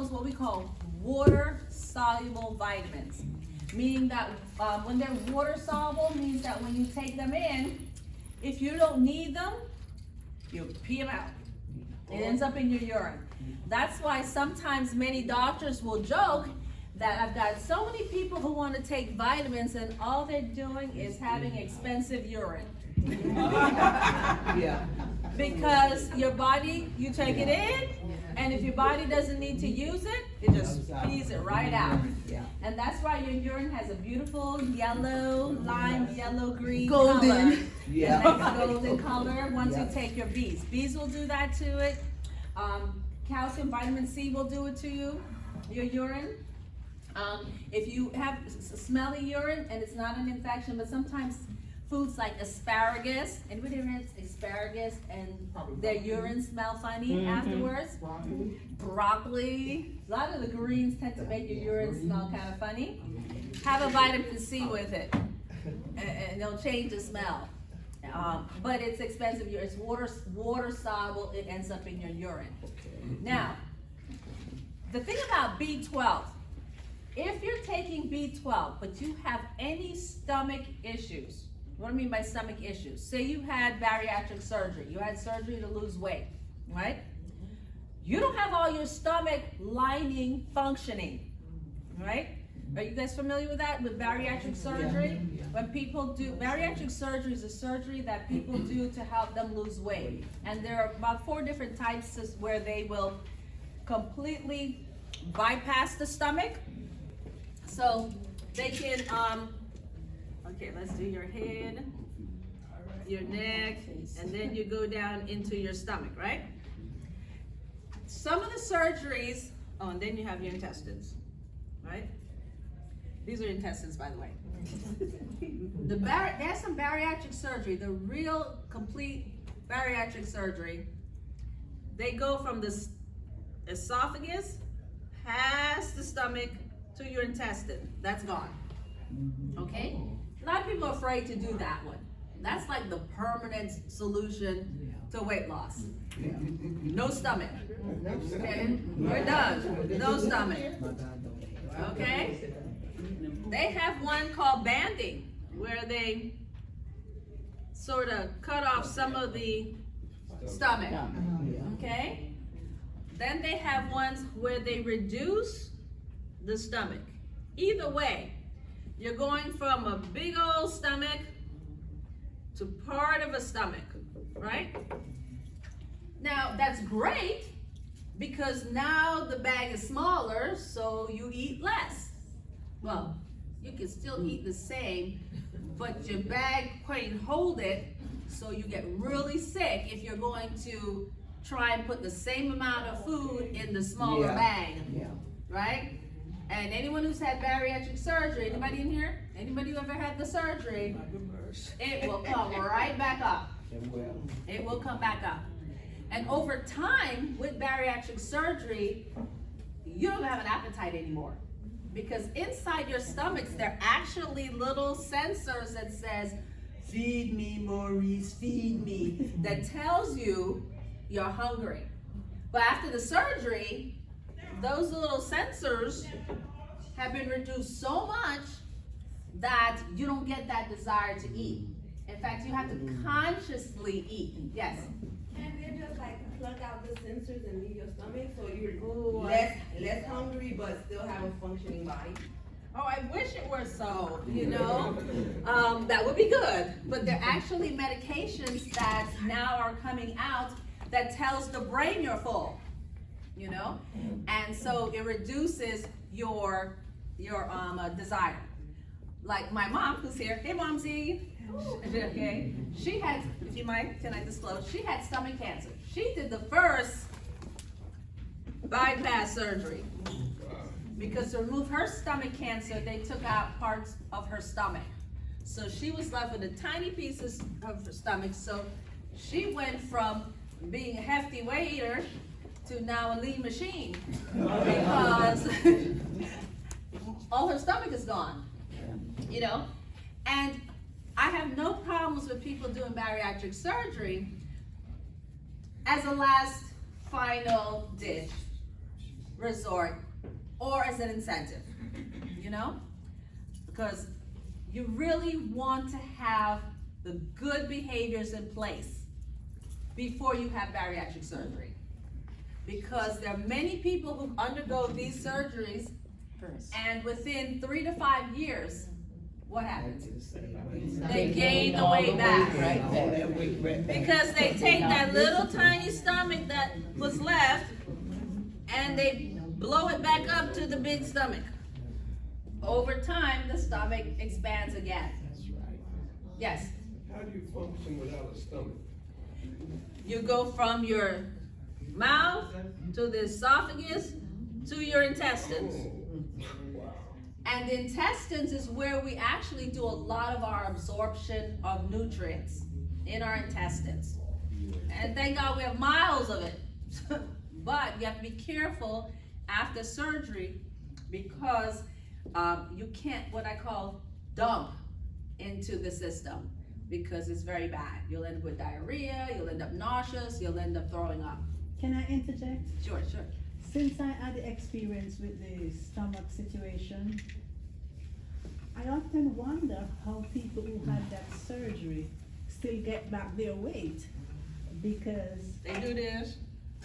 those what we call water-soluble vitamins, meaning that when they're water-soluble, means that when you take them in, if you don't need them, you pee them out. It ends up in your urine. That's why sometimes many doctors will joke that I've got so many people who want to take vitamins and all they're doing is having expensive urine. Yeah. Because your body, you take it in, and if your body doesn't need to use it, it just pees it right out. Yeah. And that's why your urine has a beautiful yellow, lime, yellow, green Golden. color. Yeah. A nice golden color once you take your bees. Bees will do that to it. Calcium, vitamin C will do it to you, your urine. If you have smelly urine, and it's not an infection, but sometimes foods like asparagus, anybody ever had asparagus and their urine smell funny afterwards? Broccoli. A lot of the greens tend to make your urine smell kind of funny. Have a vitamin C with it, and it'll change the smell. But it's expensive. It's water soluble. It ends up in your urine. Now, the thing about B12, if you're taking B12, but you have any stomach issues, what do I mean by stomach issues? Say you had bariatric surgery. You had surgery to lose weight, right? You don't have all your stomach lining functioning, right? Are you guys familiar with that, with bariatric surgery? Yeah. When people do, bariatric surgery is a surgery that people do to help them lose weight. And there are about 4 different types where they will completely bypass the stomach. So they can, okay, let's do your head, your neck, and then you go down into your stomach, right? Some of the surgeries, oh, and then you have your intestines, right? These are intestines, by the way. There's some bariatric surgery, the real complete bariatric surgery. They go from the esophagus, past the stomach, to your intestine. That's gone. Okay? A lot of people are afraid to do that one. That's like the permanent solution to weight loss. No stomach. Okay? We're done. No stomach. Okay? They have one called banding, where they sort of cut off some of the stomach. Okay? Then they have ones where they reduce the stomach. Either way, you're going from a big old stomach to part of a stomach, right? Now, that's great because now the bag is smaller, so you eat less. Well, you can still eat the same, but your bag can't hold it, so you get really sick if you're going to try and put the same amount of food in the smaller bag, right? And anyone who's had bariatric surgery, anybody in here? Anybody who ever had the surgery, it will come right back up. It will come back up. And over time, with bariatric surgery, you don't have an appetite anymore. Because inside your stomachs, there are actually little sensors that says, feed me, Maurice, feed me, that tells you you're hungry. But after the surgery, those little sensors have been reduced so much that you don't get that desire to eat. In fact, you have to consciously eat. Yes? And they just like plug out the sensors and leave your stomach so you're less hungry but still have a functioning body. Oh, I wish it were so, you know. That would be good. But there are actually medications that now are coming out that tells the brain you're full, you know. And so it reduces your desire. Like my mom, who's here. Hey, Momsy. Okay. She had, if you mind, can I disclose? She had stomach cancer. She did the first bypass surgery. Because to remove her stomach cancer, they took out parts of her stomach. So she was left with a tiny pieces of her stomach. So she went from being a hefty waiter to now a lean machine. Because all her stomach is gone, you know? And I have no problems with people doing bariatric surgery as a last final ditch resort or as an incentive, you know? Because you really want to have the good behaviors in place before you have bariatric surgery. Because there are many people who undergo these surgeries and within 3 to 5 years, what happens? They gain the weight back. Because they take that little tiny stomach that was left and they blow it back up to the big stomach. Over time, the stomach expands again. Yes? How do you function without a stomach? You go from your mouth to the esophagus to your intestines. And the intestines is where we actually do a lot of our absorption of nutrients in our intestines. And thank God we have miles of it. But you have to be careful after surgery because you can't, what I call, dump into the system because it's very bad. You'll end up with diarrhea, you'll end up nauseous, you'll end up throwing up. Can I interject? Sure. Since I had the experience with the stomach situation, I often wonder how people who had that surgery still get back their weight because They do this.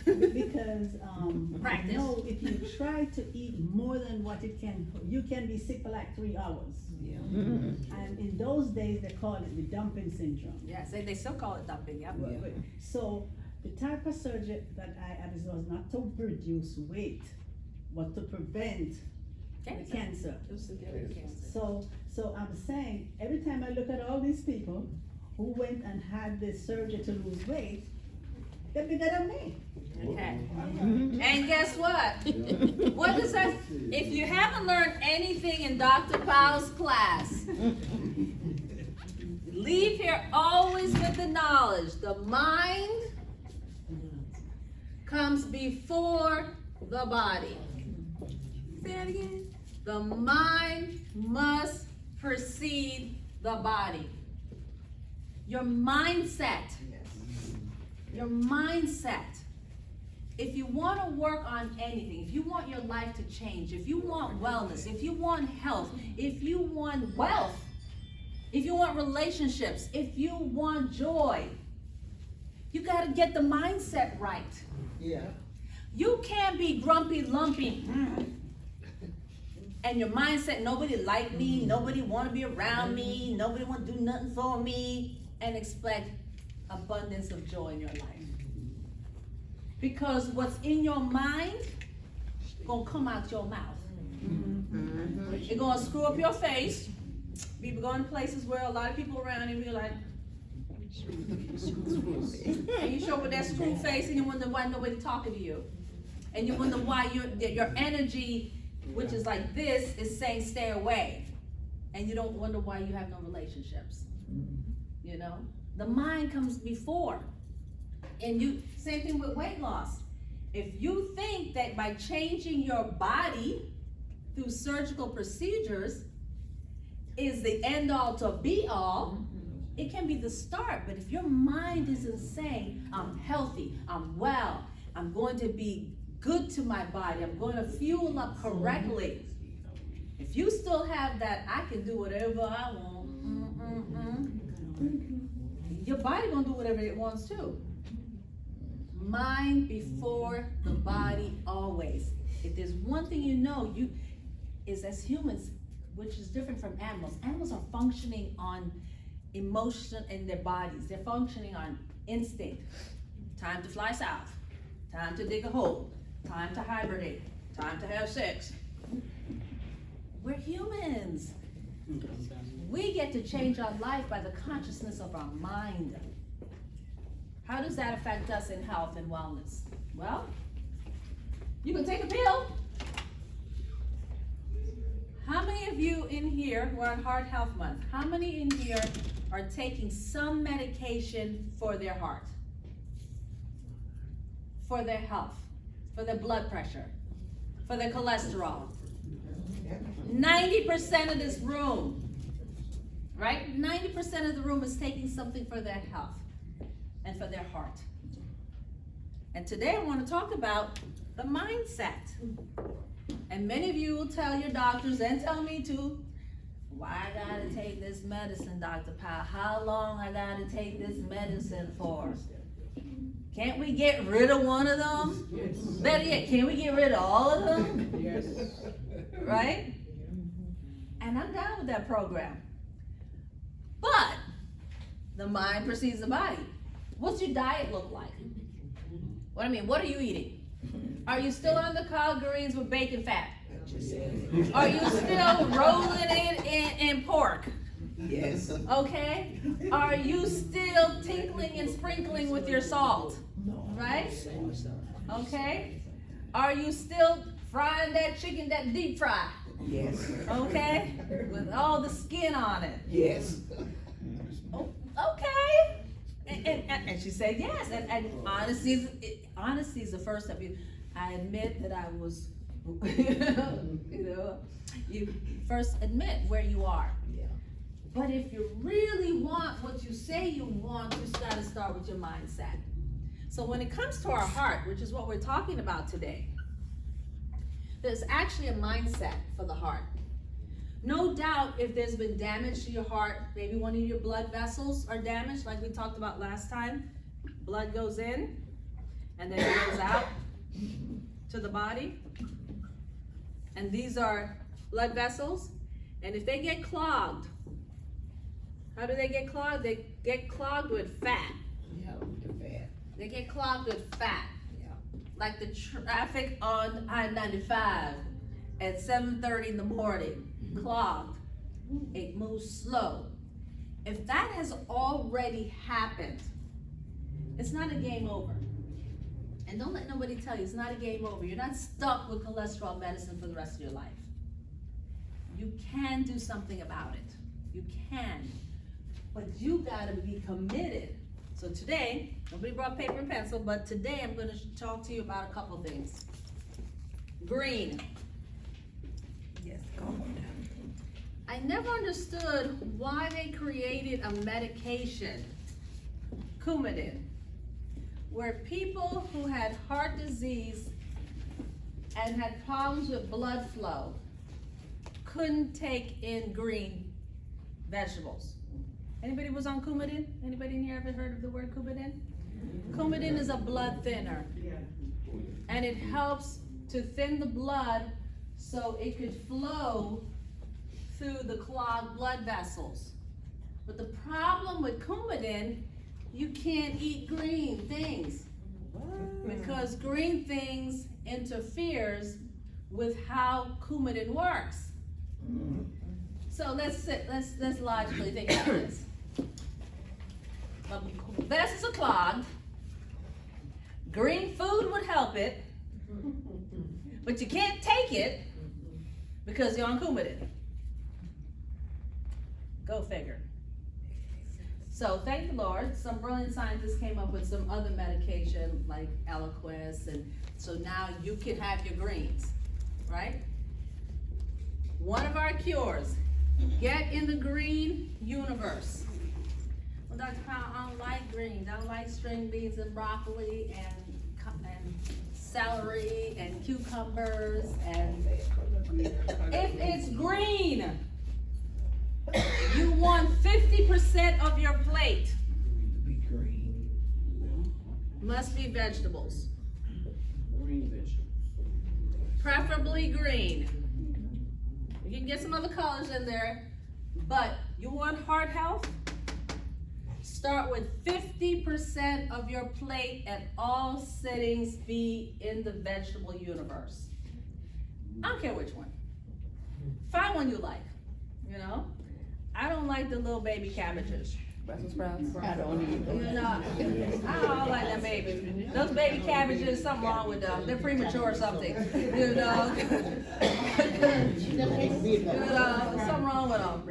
I know if you try to eat more than what it can, you can be sick for like 3 hours. Yeah. And in those days, they call it the dumping syndrome. Yes, they still call it dumping, yeah. So the type of surgery that I had was not to reduce weight, but to prevent the cancer. So I'm saying, every time I look at all these people who went and had this surgery to lose weight, they're bigger than me. Okay. And guess what? What does that, if you haven't learned anything in Dr. Powell's class, leave here always with the knowledge. The mind comes before the body. Say that again. The mind must precede the body. Your mindset. Your mindset. If you want to work on anything, if you want your life to change, if you want wellness, if you want health, if you want wealth, if you want relationships, if you want joy, you got to get the mindset right. Yeah. You can't be grumpy, lumpy, and your mindset, nobody like me, nobody want to be around me, nobody want to do nothing for me, and expect abundance of joy in your life. Because what's in your mind gonna come out your mouth. It's gonna screw up your face. People going to places where a lot of people around and be like, and you show with that screw face and you wonder why nobody talking to you. And you wonder why your energy, which is like this, is saying stay away. And you don't wonder why you have no relationships. You know? The mind comes before. And same thing with weight loss. If you think that by changing your body through surgical procedures is the end all to be all, it can be the start. But if your mind isn't saying, I'm healthy, I'm well, I'm going to be good to my body, I'm going to fuel up correctly. If you still have that, I can do whatever I want, your body gonna do whatever it wants to. Mind before the body always. If there's one thing you know, is as humans, which is different from animals. Animals are functioning on emotion in their bodies. They're functioning on instinct. Time to fly south. Time to dig a hole. Time to hibernate. Time to have sex. We're humans. We get to change our life by the consciousness of our mind. How does that affect us in health and wellness? Well, you can take a pill. How many of you in here, we're on Heart Health Month, how many in here are taking some medication for their heart? For their health, for their blood pressure, for their cholesterol? 90% of this room, right? 90% of the room is taking something for their health and for their heart. And today I want to talk about the mindset. And many of you will tell your doctors, and tell me too, why I gotta take this medicine, Dr. Powell? How long I gotta take this medicine for? Can't we get rid of one of them? Yes. Better yet, can we get rid of all of them? Yes. Right? And I'm down with that program. But the mind precedes the body. What's your diet look like? What are you eating? Are you still on the collard greens with bacon fat? Are you still rolling it in pork? Yes. Okay? Are you still tinkling and sprinkling with your salt? Right? Okay? Are you still frying that chicken, that deep fry? Yes. Okay? With all the skin on it. Yes. Oh, okay. And she said yes. And honesty is the first step. I admit that I was, you first admit where you are. Yeah. But if you really want what you say you want, you just gotta start with your mindset. So when it comes to our heart, which is what we're talking about today, there's actually a mindset for the heart. No doubt if there's been damage to your heart, maybe one of your blood vessels are damaged, like we talked about last time. Blood goes in and then it goes out to the body. And these are blood vessels. And if they get clogged, how do they get clogged? They get clogged with fat. Yeah, the fat. They get clogged with fat. Yeah. Like the traffic on I-95 at 7:30 in the morning, clogged. It moves slow. If that has already happened, it's not a game over. And don't let nobody tell you it's not a game over. You're not stuck with cholesterol medicine for the rest of your life. You can do something about it. You can. But you gotta be committed. So today, nobody brought paper and pencil, but today I'm gonna talk to you about a couple things. Green. Yes, go on. I never understood why they created a medication, Coumadin, where people who had heart disease and had problems with blood flow couldn't take in green vegetables. Anybody was on Coumadin? Anybody in here ever heard of the word Coumadin? Coumadin is a blood thinner. And it helps to thin the blood so it could flow through the clogged blood vessels. But the problem with Coumadin, you can't eat green things because green things interferes with how Coumadin works. So let's logically think about this. The vessels are clogged. Green food would help it, but you can't take it because you're on Coumadin. Go figure. So thank the Lord, some brilliant scientists came up with some other medication like Eliquis, and so now you can have your greens, right? One of our cures, get in the green universe. Well, Dr. Powell, I don't like greens. I don't like string beans and broccoli and celery and cucumbers and if it's green, you want 50% of your plate. Be green. Must be vegetables. Green vegetables. Preferably green. You can get some other colors in there, but you want heart health? Start with 50% of your plate at all settings be in the vegetable universe. I don't care which one. Find one you like, you know? I don't like the little baby cabbages. Brussels sprouts. I don't either. You know, I don't like them babies. Those baby cabbages, something wrong with them. They're premature or something. You know, something wrong with them.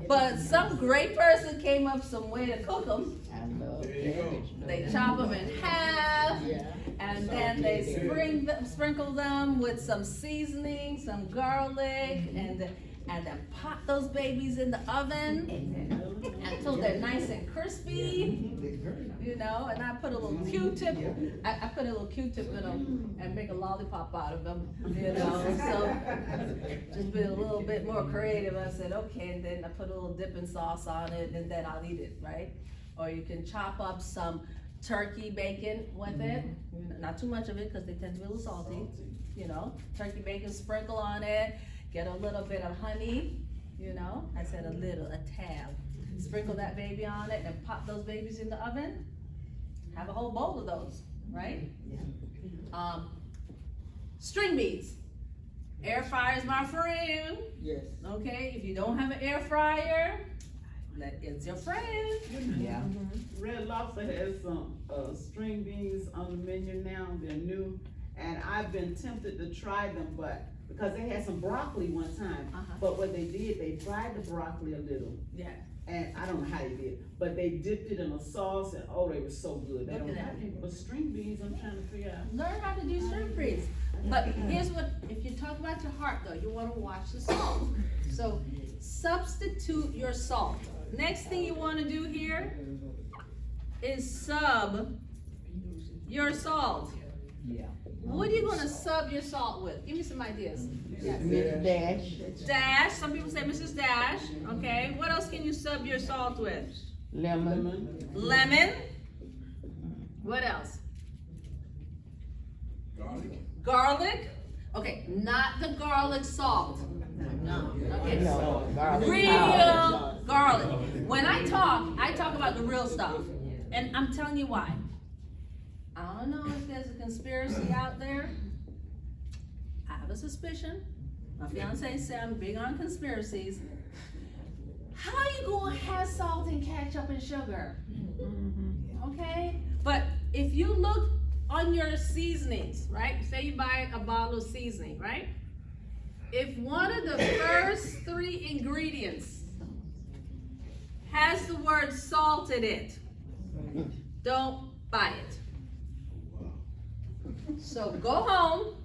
But some great person came up with some way to cook them. I love There you go. cabbage. They chop them in half, and then they sprinkle them with some seasoning, some garlic, and and then pop those babies in the oven until they're nice and crispy, you know, and I put a little Q-tip, I put a little Q-tip in them and make a lollipop out of them, you know, so just be a little bit more creative. I said, okay, and then I put a little dipping sauce on it, and then I'll eat it, right? Or you can chop up some turkey bacon with it, not too much of it because they tend to be a little salty, you know, turkey bacon, sprinkle on it, get a little bit of honey, you know, I said a little, a tab. Sprinkle that baby on it and pop those babies in the oven. Have a whole bowl of those, right? String beans. Air fryer is my friend. Yes. Okay, if you don't have an air fryer, it's your friend. Yeah. Red Lobster has some string beans on the menu now. They're new, and I've been tempted to try them, but because they had some broccoli one time, but what they did, they fried the broccoli a little. Yeah. And I don't know how they did, but they dipped it in a sauce, and oh, they were so good. They Look don't at have that. any, but string beans, I'm trying to figure out. Learn how to do string beans. But here's what, if you talk about your heart though, you wanna watch the salt. So substitute your salt. Next thing you wanna do here is sub your salt. Yeah. What are you gonna sub your salt with? Give me some ideas. Yes. Miss Dash. Dash, some people say Mrs. Dash, okay. What else can you sub your salt with? Lemon. Lemon. What else? Garlic. Okay, not the garlic salt. No. Okay. No. Garlic Real powder. garlic. When I talk about the real stuff. And I'm telling you why. I don't know if there's a conspiracy out there. I have a suspicion. My fiance said I'm big on conspiracies. How you gonna have salt and ketchup and sugar? Okay? But if you look on your seasonings, right? Say you buy a bottle of seasoning, right? If one of the first 3 ingredients has the word salt in it, don't buy it. So go home,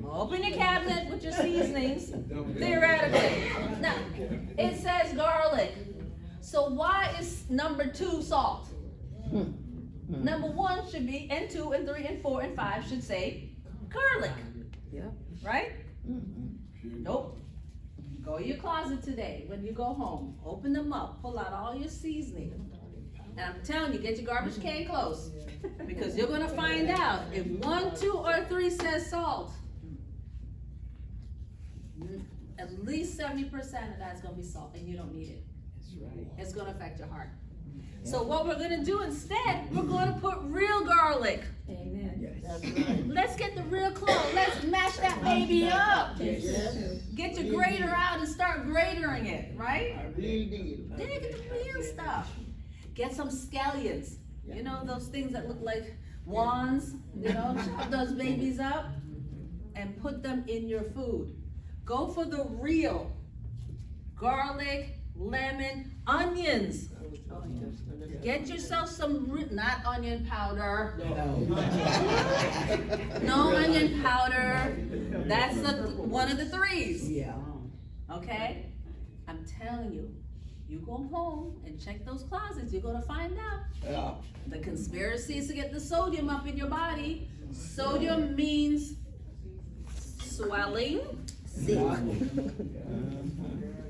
open your cabinet with your seasonings, theoretically. Now, it says garlic. So why is number 2 salt? Number 1 should be, and 2, and 3, and 4, and 5 should say garlic. Yeah. Right? Nope. Go to your closet today when you go home. Open them up. Pull out all your seasoning. And I'm telling you, get your garbage can close. Because you're going to find out if 1, 2, or 3 says salt, at least 70% of that's going to be salt, and you don't need it. That's right. It's going to affect your heart. So what we're going to do instead, we're going to put real garlic. Amen. Yes. That's right. Let's get the real clove. Let's mash that baby up. Yes. Get your grater out and start gratering it, right? I really did. Then you get the real stuff. Get some scallions. You know those things that look like wands? You know, chop those babies up and put them in your food. Go for the real garlic, lemon, onions. Get yourself some, not onion powder. No onion powder. That's one of the 3s. Yeah. Okay? I'm telling you, you go home and check those closets, you're gonna find out. Yeah. The conspiracy is to get the sodium up in your body. Sodium means swelling.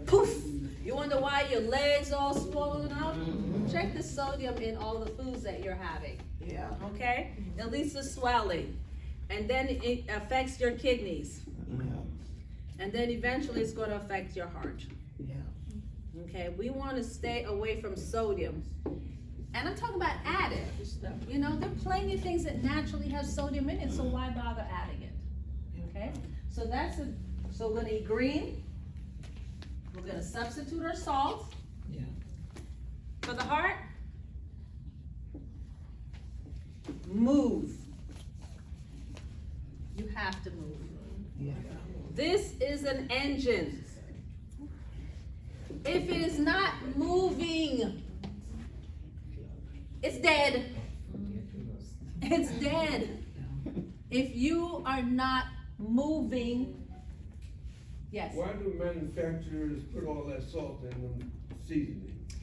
Poof! You wonder why your legs all swollen up? Check the sodium in all the foods that you're having. Yeah. Okay? At least the swelling. And then it affects your kidneys. And then eventually it's going to affect your heart. Yeah. Okay? We want to stay away from sodium. And I'm talking about added. You know, there are plenty of things that naturally have sodium in it, so why bother adding it? Okay? So so we're going to eat green. We're going to substitute our salt. Yeah. For the heart, move. You have to move. Yeah. This is an engine. If it is not moving, it's dead. It's dead. If you are not moving, Yes. Why do manufacturers put all that salt in them seasonings?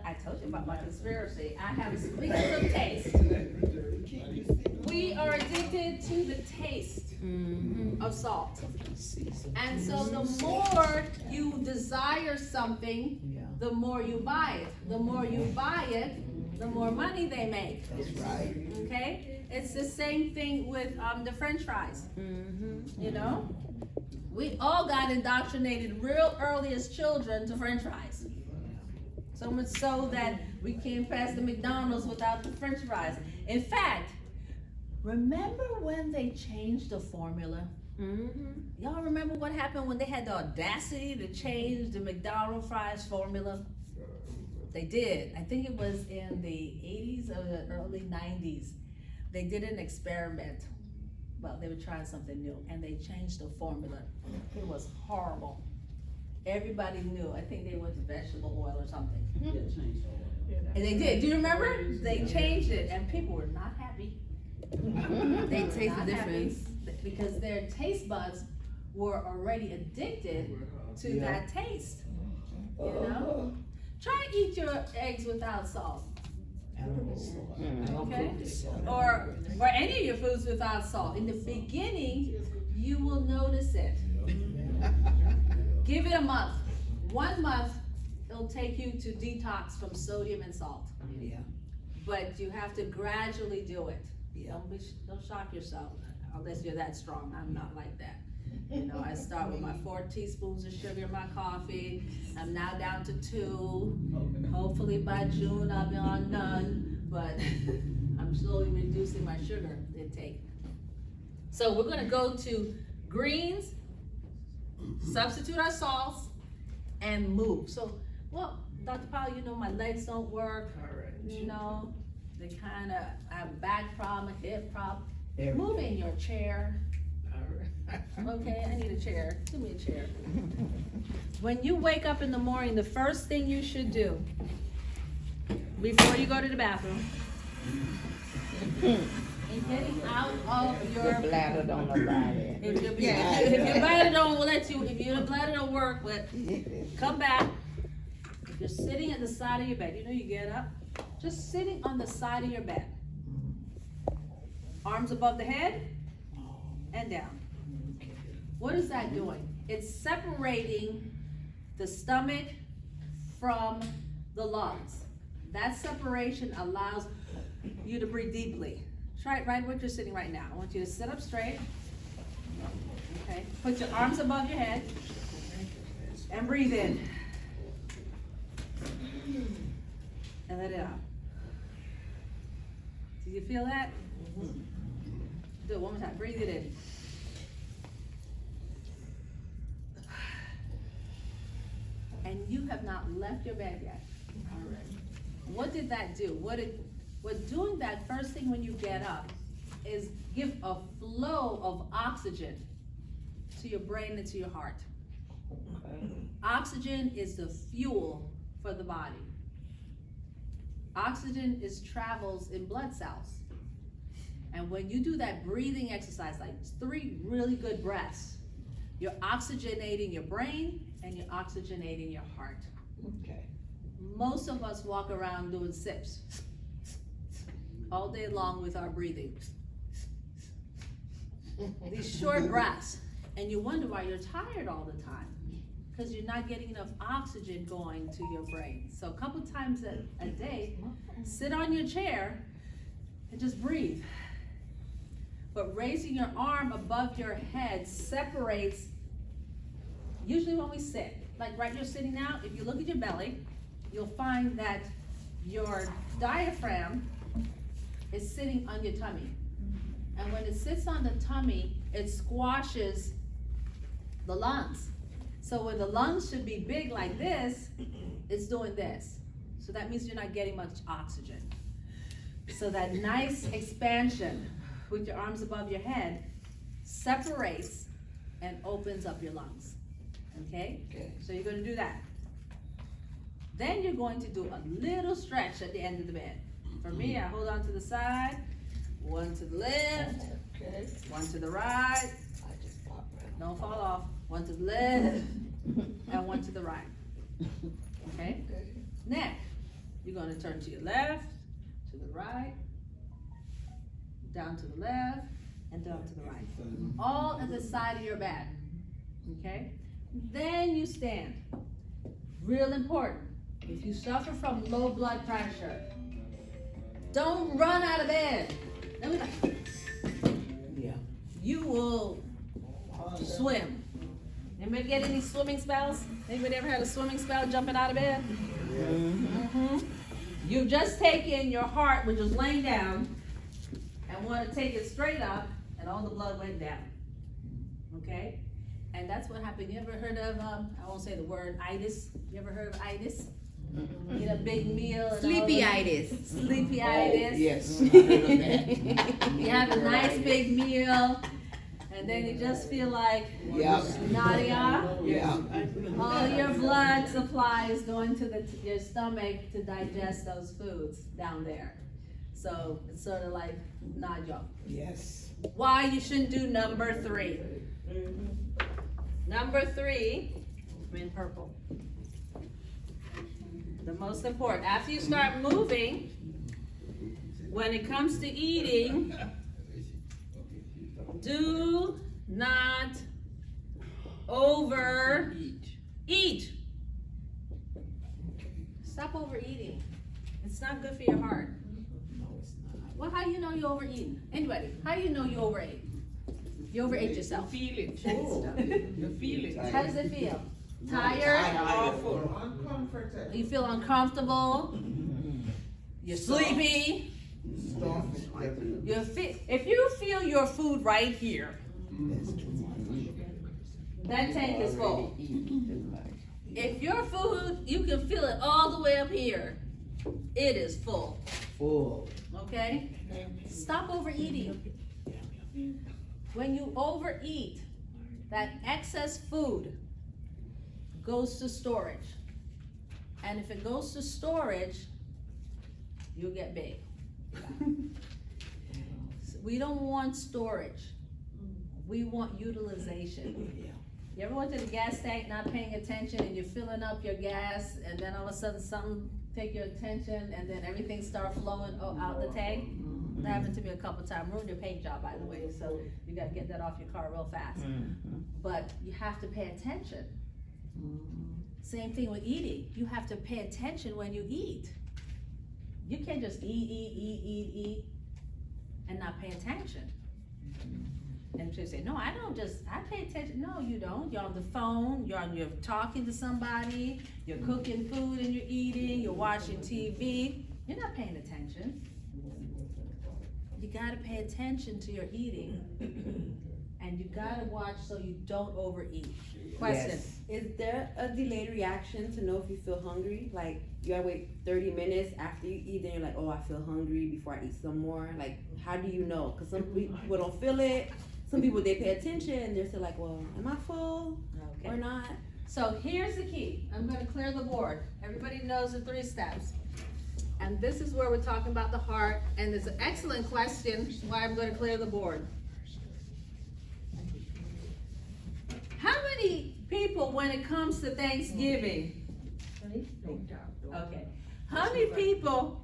I told you about my conspiracy. I have speaking of taste. We are addicted to the taste of salt. And so the more you desire something, the more you buy it. The more you buy it, the more money they make. That's right. Okay? It's the same thing with the French fries. You know? We all got indoctrinated real early as children to French fries. So much so that we can't pass the McDonald's without the French fries. In fact, remember when they changed the formula? Y'all remember what happened when they had the audacity to change the McDonald's fries formula? They did. I think it was in the 80s or the early 90s. They did an experiment. Well, they were trying something new, and they changed the formula. It was horrible. Everybody knew. I think they went to vegetable oil or something. Yeah, change the oil. And they did. Do you remember? They changed it, and people were not happy. They taste the difference. Because their taste buds were already addicted to that taste. You know? Try to eat your eggs without salt. Okay? Or any of your foods without salt. In the beginning, you will notice it. Give it a month. 1 month, it'll take you to detox from sodium and salt. Yeah. But you have to gradually do it. Don't shock yourself unless you're that strong. I'm not like that. You know, I start with my 4 teaspoons of sugar in my coffee. I'm now down to 2. Hopefully by June I'll be on none, but I'm slowly reducing my sugar intake. So we're gonna go to greens, substitute our salts, and move. So, well, Dr. Powell, you know, my legs don't work. You know, they kind of have a back problem, a hip problem. Move in your chair. Okay, I need a chair. Give me a chair. When you wake up in the morning, the first thing you should do before you go to the bathroom is getting out of your Bladder don't allow it. If your bladder don't let you, if your bladder don't work, but come back. If you're sitting at the side of your bed, you know, you get up, just sitting on the side of your bed. Arms above the head and down. What is that doing? It's separating the stomach from the lungs. That separation allows you to breathe deeply. Try it right where you're sitting right now. I want you to sit up straight. Okay. Put your arms above your head and breathe in. And let it out. Do you feel that? Do it one more time. Breathe it in. And you have not left your bed yet. All right. What did that do? What doing that first thing when you get up is give a flow of oxygen to your brain and to your heart. Oxygen is the fuel for the body. Oxygen travels in blood cells. And when you do that breathing exercise, like 3 really good breaths, you're oxygenating your brain and you're oxygenating your heart. Okay. Most of us walk around doing sips all day long with our breathing. These short breaths. And you wonder why you're tired all the time. Because you're not getting enough oxygen going to your brain. So a couple times a day, sit on your chair and just breathe. But raising your arm above your head separates, usually when we sit, like right you're sitting now, if you look at your belly, you'll find that your diaphragm is sitting on your tummy. And when it sits on the tummy, it squashes the lungs. So when the lungs should be big like this, it's doing this. So that means you're not getting much oxygen. So that nice expansion with your arms above your head separates and opens up your lungs. Okay? So you're going to do that. Then you're going to do a little stretch at the end of the bed. For me, I hold on to the side, 1 to the left, 1 to the right. Don't fall off. one to the left, and one to the right. Okay? Next, you're gonna turn to your left, to the right, down to the left, and down to the right. All at the side of your back. Okay? Then you stand. Real important. If you suffer from low blood pressure, don't run out of bed. Yeah. You will swim. Anybody get any swimming spells? Anybody ever had a swimming spell jumping out of bed? Mm-hmm. You've just taken your heart, which was laying down, and want to take it straight up, and all the blood went down. Okay? And that's what happened. You ever heard of, I won't say the word, itis? You ever heard of itis? Eat a big meal. And Sleepy-itis. Sleepy-itis. Yes. I heard of that. You have a nice big meal, and then you just feel like nausea. Yeah. All your blood supply is going to your stomach to digest those foods down there. So it's sort of like nausea. Yes. Why you shouldn't do number 3. Number 3, in purple. The most important. After you start moving, when it comes to eating, do not overeat. Stop overeating. It's not good for your heart. Well, how do you know you're overeating? Anybody, how do you know you overate? You overate yourself. You feel it. You feel it. How does it feel? Tired? Awful. Uncomfortable. You feel uncomfortable? You're sleepy? If you feel your food right here, that tank is full. If your food, you can feel it all the way up here, it is full. Full. Okay? Stop overeating. When you overeat, that excess food goes to storage. And if it goes to storage, you'll get big. We don't want storage. We want utilization. You ever went to the gas tank not paying attention and you're filling up your gas and then all of a sudden something take your attention and then everything start flowing out the tank? That happened to me a couple times. Ruined your paint job, by the way, so you gotta get that off your car real fast. But you have to pay attention. Same thing with eating. You have to pay attention when you eat. You can't just eat and not pay attention. And people say, no, I pay attention. No, you don't. You're on the phone, you're talking to somebody, you're cooking food and you're eating, you're watching TV. You're not paying attention. You gotta pay attention to your eating. And you gotta watch so you don't overeat. Question. Yes. Is there a delayed reaction to know if you feel hungry? Like, you gotta wait 30 minutes after you eat, then you're like, oh, I feel hungry before I eat some more. Like, how do you know? Because some people don't feel it. Some people, they pay attention and they're still like, well, am I full or not? So here's the key. I'm gonna clear the board. Everybody knows the 3 steps. And this is where we're talking about the heart. And it's an excellent question why I'm gonna clear the board. How many people, when it comes to Thanksgiving, okay, how many people,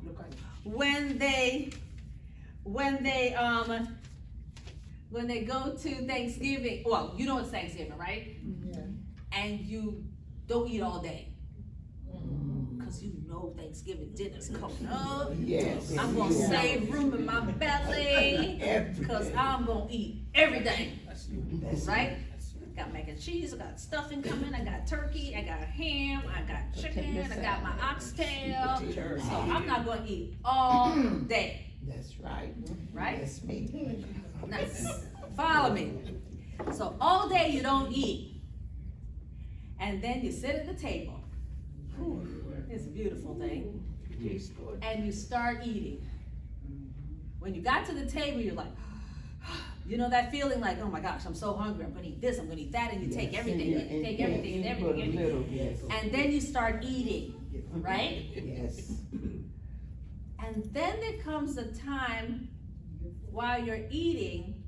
when they go to Thanksgiving, well, you know it's Thanksgiving, right? Yeah. And you don't eat all day. Because you know Thanksgiving dinner's coming up. Yes. I'm gonna save room in my belly because I'm gonna eat everything. Right? Got mac and cheese, I got stuffing coming, I got turkey, I got ham, I got chicken, I got my oxtail. So I'm not gonna eat all day. That's right. Right? That's me. Now, follow me. So all day you don't eat. And then you sit at the table. Whew, it's a beautiful thing. And you start eating. When you got to the table, you're like, you know that feeling like, oh my gosh, I'm so hungry, I'm gonna eat this, I'm gonna eat that, and you take everything, and take everything, and everything. And then you start eating, right? Yes. And then there comes a time while you're eating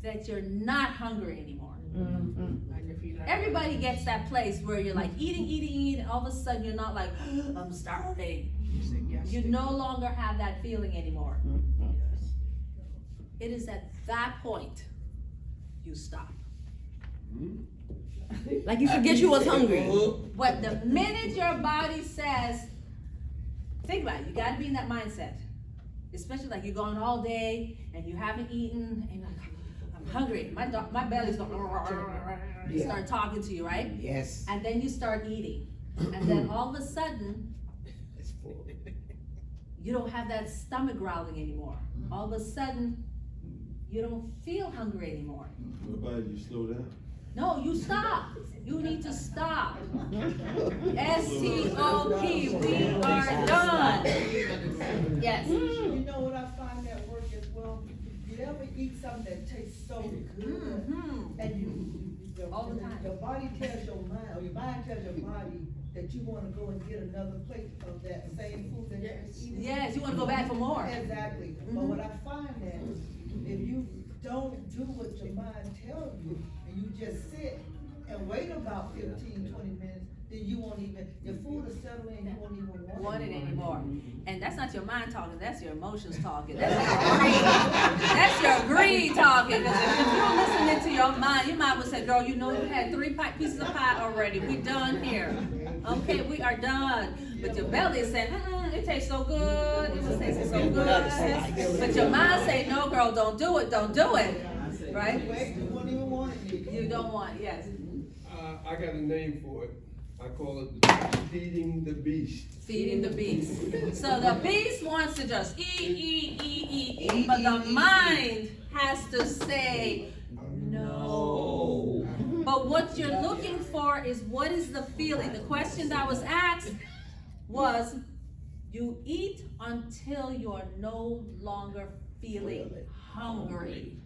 that you're not hungry anymore. Mm-hmm. Everybody gets that place where you're like eating, and all of a sudden you're not like, I'm starving. You no longer have that feeling anymore. It is at that point you stop. Like you forget you was hungry. But the minute your body says, think about it, you gotta be in that mindset. Especially like you're gone all day and you haven't eaten and you're like, I'm hungry. My belly's going to start talking to you, right? Yes. And then you start eating. And then all of a sudden, It's full. you don't have that stomach growling anymore. All of a sudden, you don't feel hungry anymore. What about you slow down? No, you stop. You need to stop. S-T-O-P, we are done. Yes. You know what I find at work as well? You ever eat something that tastes so good, and All the time. your body tells your mind, or your mind tells your body that you wanna go and get another plate of that same food that you're eating? Yes, you want to go back for more. Exactly, but what I find that if you don't do what your mind tells you, and you just sit and wait about 15, 20 minutes, then you won't even, your food will settle in, you won't even Want it anymore. And that's not your mind talking, that's your emotions talking. That's your greed talking. Because if you're listening to your mind would say, girl, you know you had 3 pieces of pie already. We done here. Okay, we are done. But your belly is saying, it tastes so good. It was tasting so good. But your mind say, no, girl, don't do it. Don't do it. Right? You won't even want it. You don't want, yes. I got a name for it. I call it feeding the beast. Feeding the beast. So the beast wants to just eat, but the mind has to say no. But what you're looking for is what is the feeling? The question that was asked was, you eat until you're no longer feeling hungry.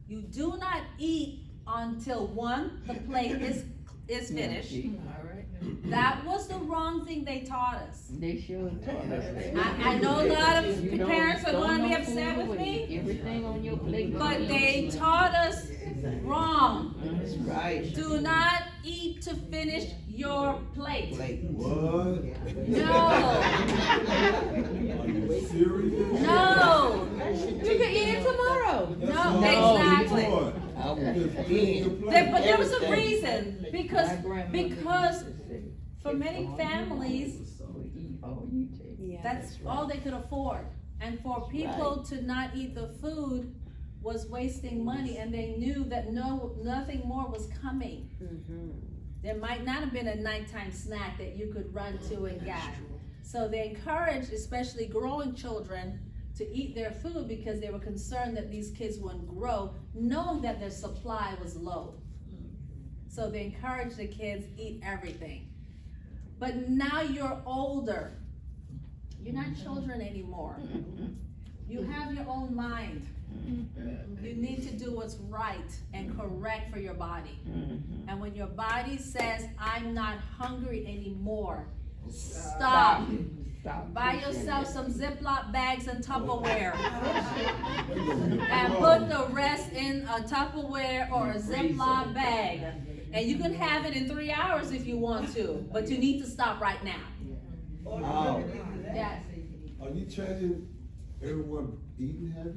You do not eat until one, the plate is finished. That was the wrong thing they taught us. They sure taught us that. I know a lot of parents are going to be upset with me, Everything on your plate. but they taught us wrong. That's right. Do not eat to finish your plate. What? No, Are you serious? no, You can eat it tomorrow. no, No, exactly. you I was being. But there was a reason, because for many families, Yeah. that's all they could afford. And for people to not eat the food was wasting money, and they knew that nothing more was coming. There might not have been a nighttime snack that you could run to and get. So they encouraged, especially growing children, to eat their food because they were concerned that these kids wouldn't grow, knowing that their supply was low. So they encouraged the kids, eat everything. But now you're older. You're not children anymore. You have your own mind. You need to do what's right and correct for your body. And when your body says, I'm not hungry anymore, stop. Buy yourself some Ziploc bags and Tupperware. And put the rest in a Tupperware or a Ziploc bag. And you can have it in 3 hours if you want to, but you need to stop right now. Yes. Are you changing everyone eating habit?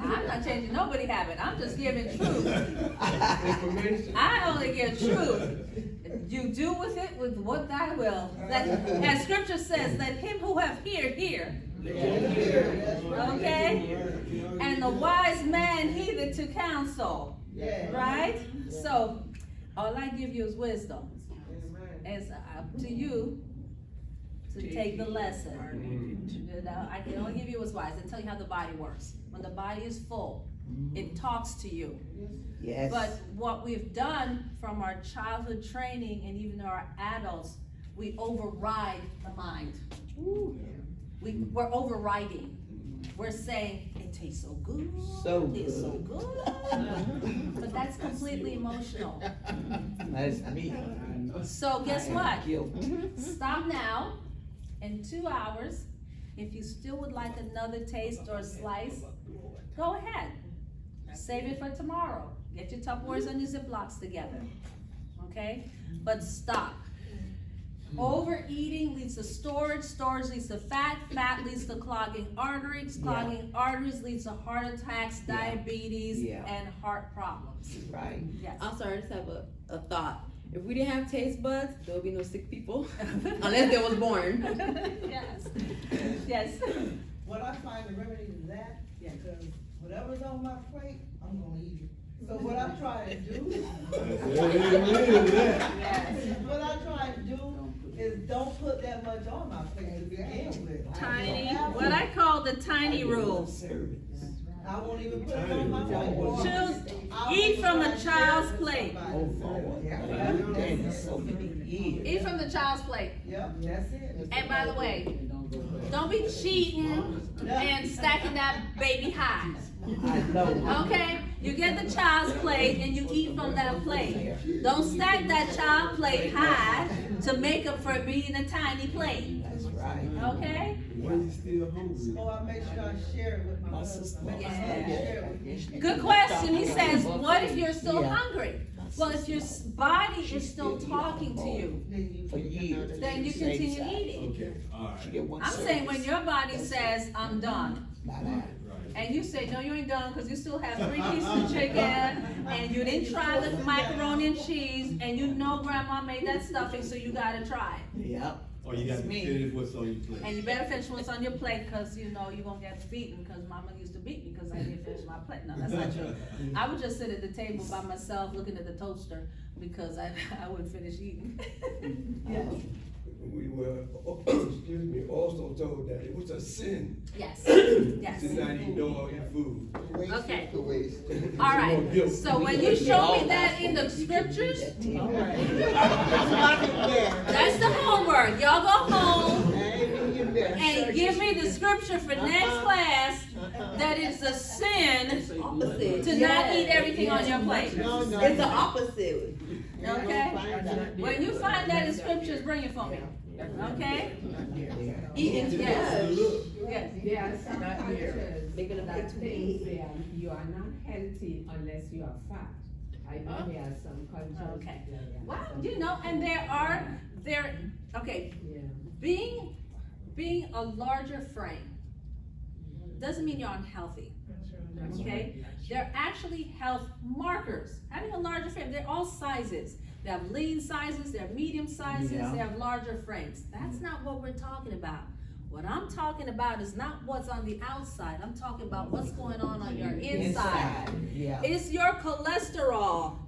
I'm not changing nobody's habit. I'm just giving truth. Information. I only give truth. You do with it with what thy will. As scripture says, let him who have ear hear. Okay? And the wise man heedeth to counsel. Right? So, all I give you is wisdom. It's up to you to take the lesson. You know, I can only give you what's wise and tell you how the body works. When the body is full, it talks to you. Yes. But what we've done from our childhood training and even our adults, we override the mind. We're overriding. We're saying, it tastes so good. So It's so good. good. But that's completely emotional. That's me. So guess what? Guilty. Stop now. In 2 hours, if you still would like another taste or slice, go ahead. Save it for tomorrow. Get your Tupperwares and your Ziplocs together, okay? But stop. Overeating leads to storage, storage leads to fat, fat leads to clogging arteries, clogging arteries leads to heart attacks, diabetes, and heart problems. Right. Yes. I'm sorry, I just have a thought. If we didn't have taste buds, there would be no sick people, unless they was born. Yes. Yes. What I find the remedy to that, because whatever's on my plate, I'm gonna eat it. So what I try to do, what I try to do is don't put that much on my plate to begin with. Tiny, what I call the tiny rule. I won't even put it on my plate. Choose, eat from a child's plate. Eat from the child's plate. Yep, that's it. And by the way, don't be cheating and stacking that baby high. Okay? You get the child's plate and you eat from that plate. Don't stack that child plate high to make up for it being a tiny plate. That's right. Okay? Why you still hungry? Oh, I make sure I share it with my husband. Share it with me. Good question. He says, what if you're still hungry? Well, if your body is still talking to you, For years. then you continue eating. Okay, all right. I'm saying when your body says, I'm done, Not that. and you say, no, you ain't done because you still have 3 pieces of chicken, and you didn't try the macaroni and cheese, and you know grandma made that stuffing, so you gotta try it. Yep. Or you got to finish what's on your plate. And you better finish what's on your plate, because you know you're gonna get beaten, because mama used to beat me because I didn't finish my plate. No, that's not true. I would just sit at the table by myself looking at the toaster, because I wouldn't finish eating. We were, excuse me, also told that it was a sin Yes, yes. to not eat no of your food. Okay. Waste. All right, so when you show me that in the scriptures, that's the homework. Y'all go home and give me the scripture for next class that it's a sin to not eat everything on your plate. It's the opposite. Okay? When you find that in scriptures, bring it for me. Okay? Eating together. Yes. Yes, not here. They're gonna That put things there, you are not healthy unless you are fat. I know there are some cultures. Okay. Yeah, yeah. Well, you know, and okay, Yeah. being a larger frame doesn't mean you're unhealthy. Okay? They're actually health markers. Having a larger frame, they're all sizes. They have lean sizes, they have medium sizes, they have larger frames. That's not what we're talking about. What I'm talking about is not what's on the outside. I'm talking about what's going on your inside. Yeah. Is your cholesterol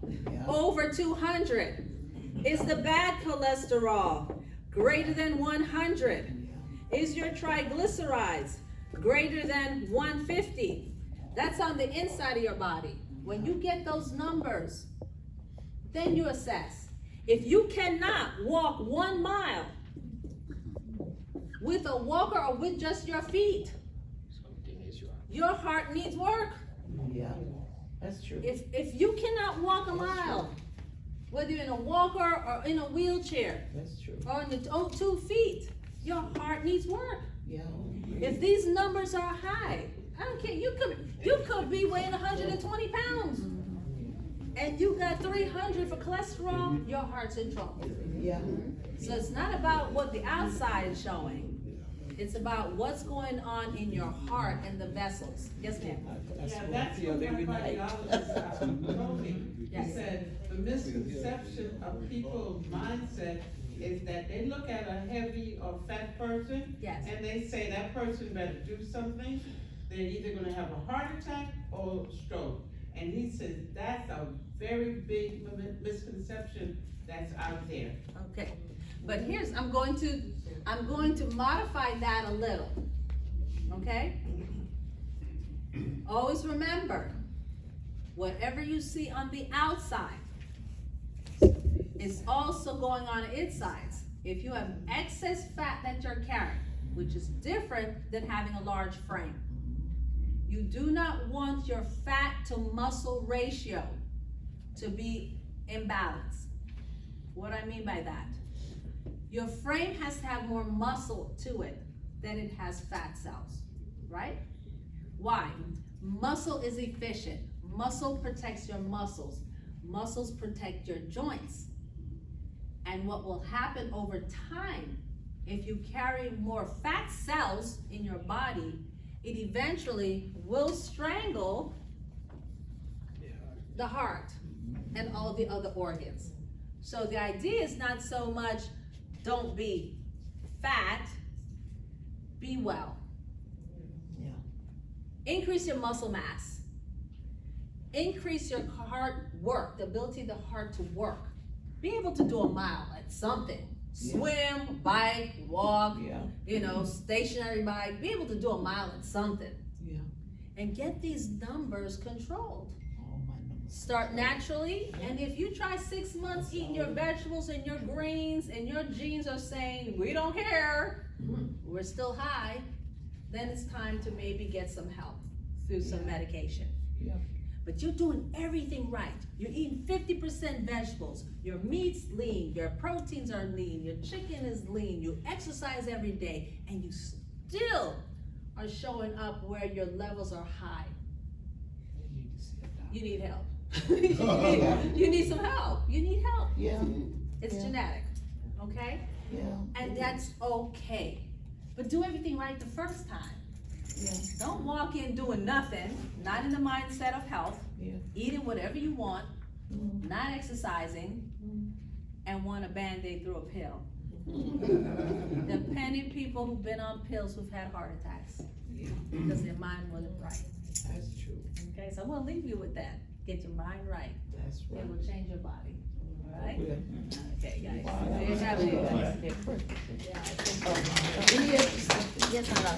over 200? Is the bad cholesterol greater than 100? Is your triglycerides greater than 150? That's on the inside of your body. When you get those numbers, then you assess. If you cannot walk 1 mile with a walker or with just your feet, your heart needs work. Yeah, that's true. If you cannot walk a mile, whether you're in a walker or in a wheelchair, That's true. or on your 2 feet, your heart needs work. Yeah. If these numbers are high, I don't care, you could be weighing 120 pounds. And you got 300 for cholesterol, your heart's in trouble. Yeah. So it's not about what the outside is showing. It's about what's going on in your heart and the vessels. Yes, ma'am. Yeah, that's what my cardiologist told me. He Yes. said, the misconception of people's mindset is that they look at a heavy or fat person, Yes. and they say that person better do something. They're either gonna have a heart attack or stroke. And he says that's a very big misconception that's out there. Okay. But I'm going to modify that a little. Okay? Always remember, whatever you see on the outside is also going on the insides. If you have excess fat that you're carrying, which is different than having a large frame, you do not want your fat to muscle ratio to be imbalanced. What do I mean by that? Your frame has to have more muscle to it than it has fat cells, right? Why? Muscle is efficient. Muscle protects your muscles. Muscles protect your joints. And what will happen over time, if you carry more fat cells in your body, it eventually will strangle the heart and all the other organs. So the idea is not so much don't be fat, be well. Yeah. Increase your muscle mass. Increase your heart work, the ability of the heart to work. Be able to do a mile at something. Swim, bike, walk, stationary bike. Be able to do a mile at something. Yeah. And get these numbers controlled. Oh, my numbers. Start naturally, and if you try 6 months eating your vegetables and your greens, and your genes are saying, we don't care, we're still high, then it's time to maybe get some help through some medication. Yeah. But you're doing everything right. You're eating 50% vegetables. Your meat's lean. Your proteins are lean. Your chicken is lean. You exercise every day. And you still are showing up where your levels are high. You need help. You need some help. You need help. Yeah. It's genetic. Okay? Yeah. And that's okay. But do everything right the first time. Yeah. Don't walk in doing nothing, not in the mindset of health, eating whatever you want, not exercising, and want a Band-Aid through a pill. There are plenty of people who've been on pills who've had heart attacks because their mind wasn't right. That's true. Okay, so I'm gonna leave you with that. Get your mind right. That's right. It will change your body. All right? Yeah. Okay, guys. Wow, There you have it. Yes, hello.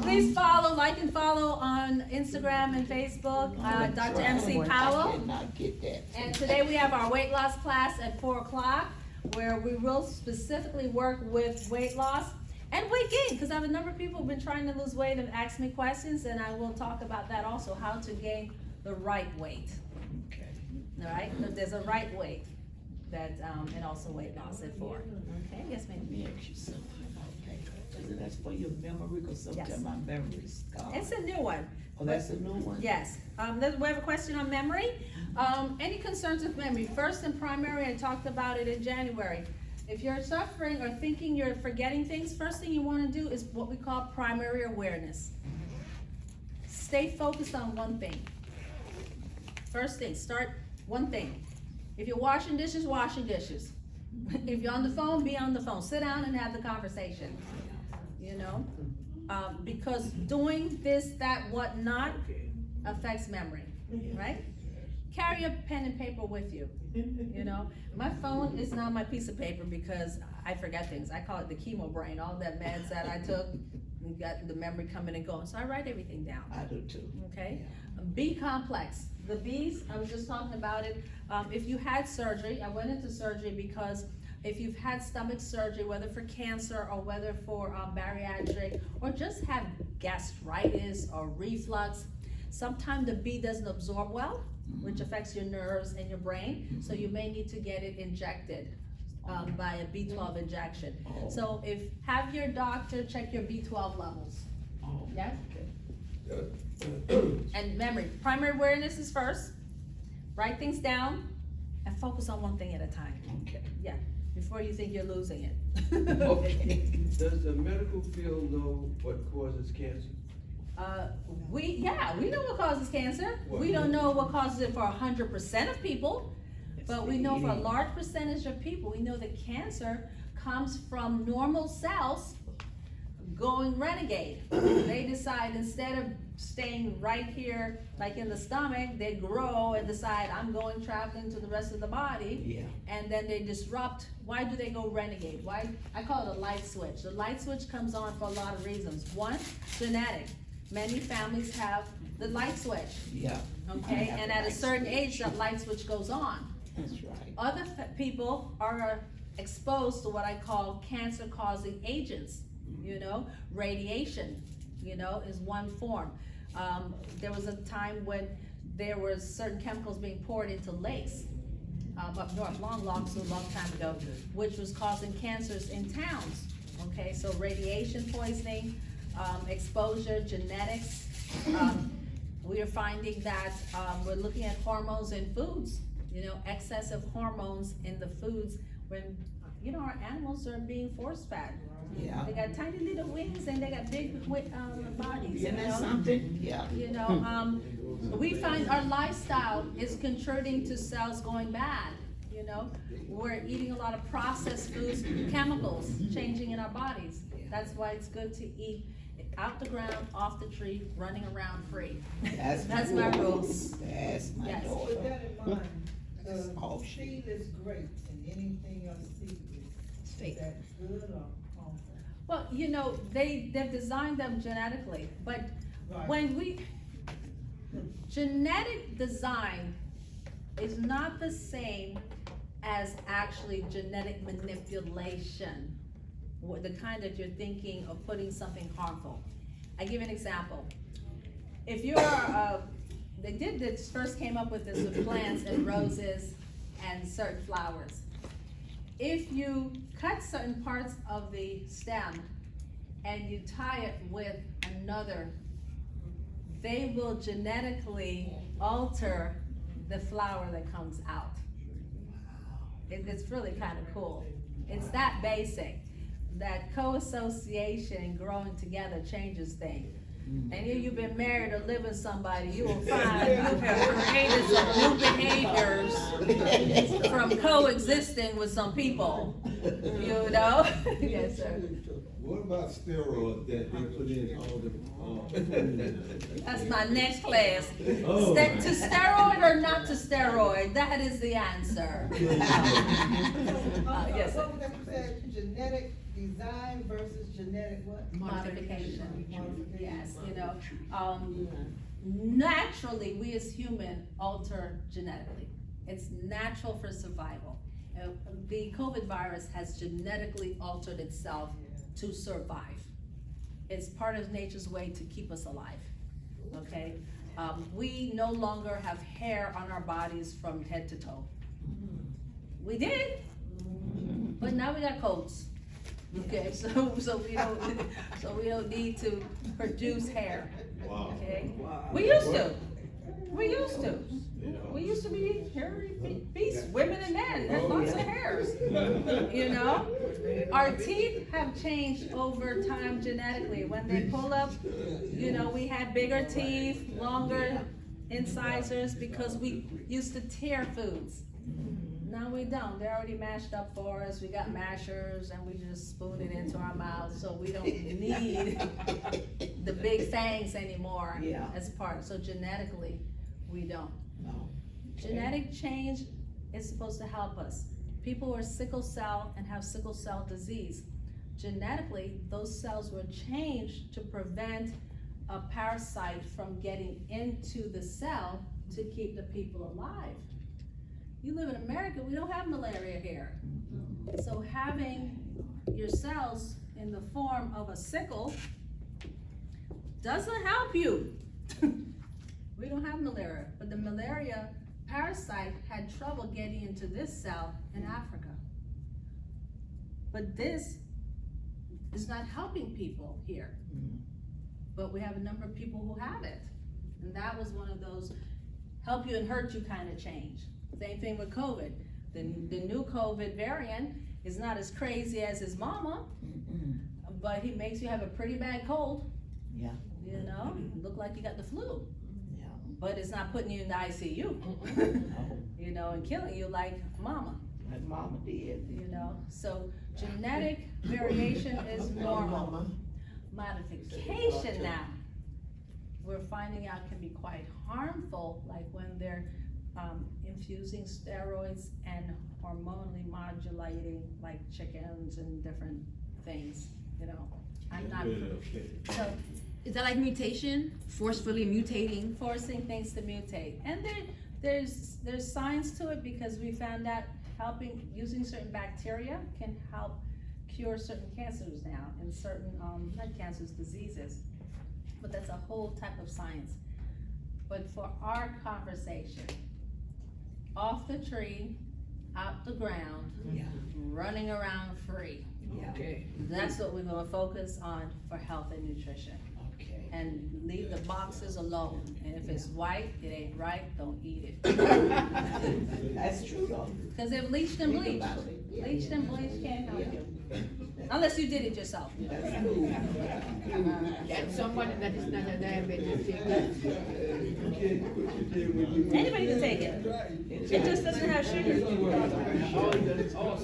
Please follow, like and follow on Instagram and Facebook, Dr. MC I Powell. cannot get that. And today we have our weight loss class at 4 o'clock, where we will specifically work with weight loss and weight gain, because I have a number of people who've been trying to lose weight and ask me questions, and I will talk about that also, how to gain the right weight. Okay. All right, there's a right weight that, and also weight loss at 4. Okay, yes, ma'am. Let me ask you something. Okay. That's for your memory, because sometimes Yes. my memory is gone. It's a new one. Oh, that's a new one? Yes. We have a question on memory. Any concerns with memory? First and primary, I talked about it in January. If you're suffering or thinking you're forgetting things, first thing you want to do is what we call primary awareness. Stay focused on one thing. First thing, start one thing. If you're washing dishes, washing dishes. If you're on the phone, be on the phone. Sit down and have the conversation. You know? Because doing this, that, what not affects memory, right? Carry a pen and paper with you. You know, my phone is not my piece of paper because I forget things. I call it the chemo brain. All that meds that I took, got the memory coming and going. So I write everything down. I do too. Okay. B complex. The B's, I was just talking about it. If you had surgery, I went into surgery because if you've had stomach surgery, whether for cancer or whether for bariatric, or just have gastritis or reflux, sometimes the B doesn't absorb well, which affects your nerves and your brain. So you may need to get it injected by a B12 injection. So have your doctor check your B12 levels. Yeah? And memory, primary awareness is first. Write things down and focus on one thing at a time. Okay. Yeah, before you think you're losing it. Okay. Does the medical field know what causes cancer? We know what causes cancer. What? We don't know what causes it for 100% of people, but we know for a large percentage of people, we know that cancer comes from normal cells going renegade. They decide instead of staying right here, like in the stomach, they grow and decide I'm going traveling to the rest of the body. Yeah. And then they disrupt. Why do they go renegade? Why? I call it a light switch. The light switch comes on for a lot of reasons. One, genetic. Many families have the light switch. Yeah. Okay, and at a certain age, that light switch goes on. That's right. Other people are exposed to what I call cancer-causing agents. You know, radiation, you know, is one form. There was a time when there were certain chemicals being poured into lakes up north, long time ago, which was causing cancers in towns. Okay, so radiation poisoning, exposure, genetics. We are finding that, we're looking at hormones in foods, you know, excessive hormones in the foods when, you know, our animals are being force fed. Yeah. They got tiny little wings and they got big, bodies, you Isn't that know? something? Yeah. You know, we find our lifestyle is contributing to cells going bad, you know? We're eating a lot of processed foods, chemicals changing in our bodies. That's why it's good to eat out the ground, off the tree, running around free. That's my rules. That's my Yes. daughter. With that in mind, the Oh, shit. seedless grapes and anything else seedless, is that good or harmful? Well, you know, they've designed them genetically, but Right. genetic design is not the same as actually genetic manipulation, the kind that you're thinking of putting something harmful. I give an example. If you're, this first came up with this with plants and roses and certain flowers. If you cut certain parts of the stem and you tie it with another, they will genetically alter the flower that comes out. It's really kind of cool. It's that basic, that co-association and growing together changes things. And if you've been married or live with somebody, you will find you have created some new behaviors from coexisting with some people, you know? Yes, sir. What about steroids that they put in all the, That's my next class. Oh. To steroid or not to steroid, that is the answer. Yes, sir. What was that you said, genetic design versus genetic what? Modification. Yes, you know, naturally, we as human alter genetically. It's natural for survival. The COVID virus has genetically altered itself to survive. It's part of nature's way to keep us alive, okay? We no longer have hair on our bodies from head to toe. We did, but now we got coats. Okay, so we don't need to produce hair. wow. Okay, we used to. We used to be hairy beasts, women and men, and lots of hairs. You know, our teeth have changed over time genetically. When they pull up, you know, we had bigger teeth, longer incisors because we used to tear foods. Now we don't. They're already mashed up for us. We got mashers and we just spoon it into our mouths, so we don't need the big fangs anymore as part. So genetically, we don't. No. Genetic change is supposed to help us. People who are sickle cell and have sickle cell disease, genetically, those cells were changed to prevent a parasite from getting into the cell to keep the people alive. You live in America, we don't have malaria here. So having your cells in the form of a sickle doesn't help you. We don't have malaria, but the malaria parasite had trouble getting into this cell in Africa. But this is not helping people here. But we have a number of people who have it. And that was one of those help you and hurt you kind of change. Same thing with COVID. The new COVID variant is not as crazy as his mama, but he makes you have a pretty bad cold. Yeah. You know, look like you got the flu. Yeah. But it's not putting you in the ICU, you know, and killing you like mama. Like mama did. You know, so genetic variation is normal. Modification now, we're finding out can be quite harmful, like when they're infusing steroids and hormonally modulating like chickens and different things, you know. I'm not, so Is that like mutation? Forcefully mutating? forcing things to mutate. And there's science to it because we found out using certain bacteria can help cure certain cancers now and certain, not cancers, diseases. But that's a whole type of science. But for our conversation, off the tree, out the ground, running around free. Okay. That's what we're gonna focus on for health and nutrition. And leave the boxes alone. And if it's white, it ain't right, don't eat it. That's true though. Cause if bleached and bleach, bleached and bleach can't help you. Unless you did it yourself. And someone that is not a diabetic take that. Anybody can take it. It just doesn't have sugar.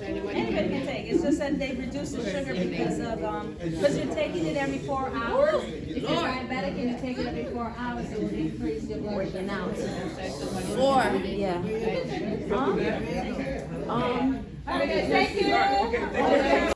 Anybody can take it. It's just that they reduce the sugar because you're taking it every 4 hours. If you're diabetic and you take it every 4 hours, it will increase your blood sugar. Or, yeah. Thank you.